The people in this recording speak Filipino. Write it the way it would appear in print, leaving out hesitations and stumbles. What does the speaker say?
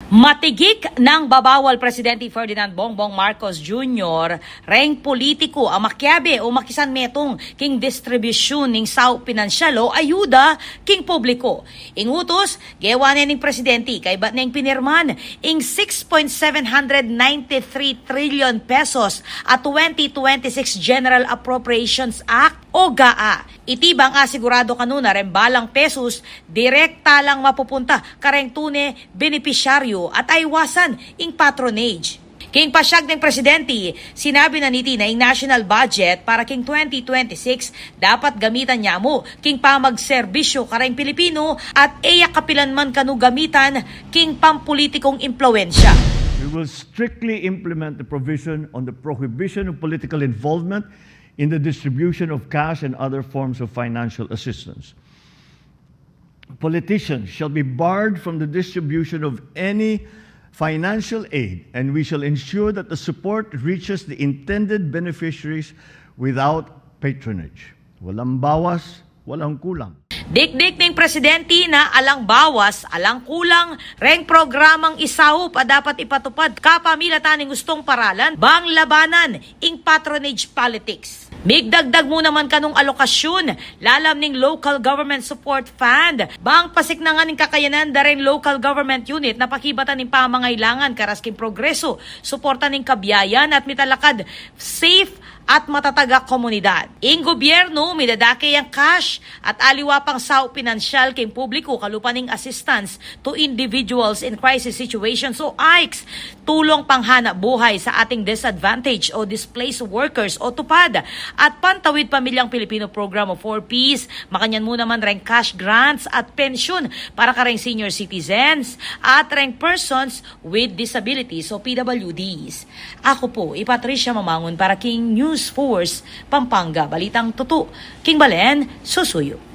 Matigik ng babawal Presidente Ferdinand Bongbong Marcos Jr. reng politiko ang makyabe o makisan metong king distribusyon ng sao pinansyal o ayuda king publiko. Ingutos, gewanen ng Presidente kay bat neng pinirman ing 6.793 trillion pesos at 2026 General Appropriations Act o GAA. Itibang asigurado kanuna rembalang pesos direkta lang mapupunta kareng tune benepisyaryo at aywasan ing patronage. King pasyag ng Presidente, sinabi na niti na ing national budget para king 2026 dapat gamitan niya mo king pamagserbisyo kareng Pilipino at eya kapilan man kanu gamitan king pampolitikong impluensya. We will strictly implement the provision on the prohibition of political involvement in the distribution of cash and other forms of financial assistance. Politicians shall be barred from the distribution of any financial aid, and we shall ensure that the support reaches the intended beneficiaries without patronage. Walang bawas, walang kulang. Dikdik ng Presidente na alang bawas, alang kulang, reng programang isahup a dapat ipatupad kapamilatan ng gustong paralan, bang labanan ing patronage politics. Migdagdag mo naman kanong alokasyon, lalam ning Local Government Support Fund, bang pasik na nga ning kakayanan da rin local government unit na pakibatan ng pamangailangan karasking progreso, suporta ning kabiyayan at mitalakad safe at matataga komunidad. Ing gobyerno, midadake ang cash at aliwa pang sao pinansyal kay publiko kalupaning assistance to individuals in crisis situations o AICS, tulong panghanap buhay sa ating disadvantaged o displaced workers o tupad at Pantawid Pamilyang Pilipino Program of 4Ps, makanyan mo naman rin cash grants at pensyon para kareng senior citizens at rin persons with disabilities o PWDs. Ako po, Patricia Mamangon para King News Force, Pampanga, Balitang Tutu, King Balen, Susuyo.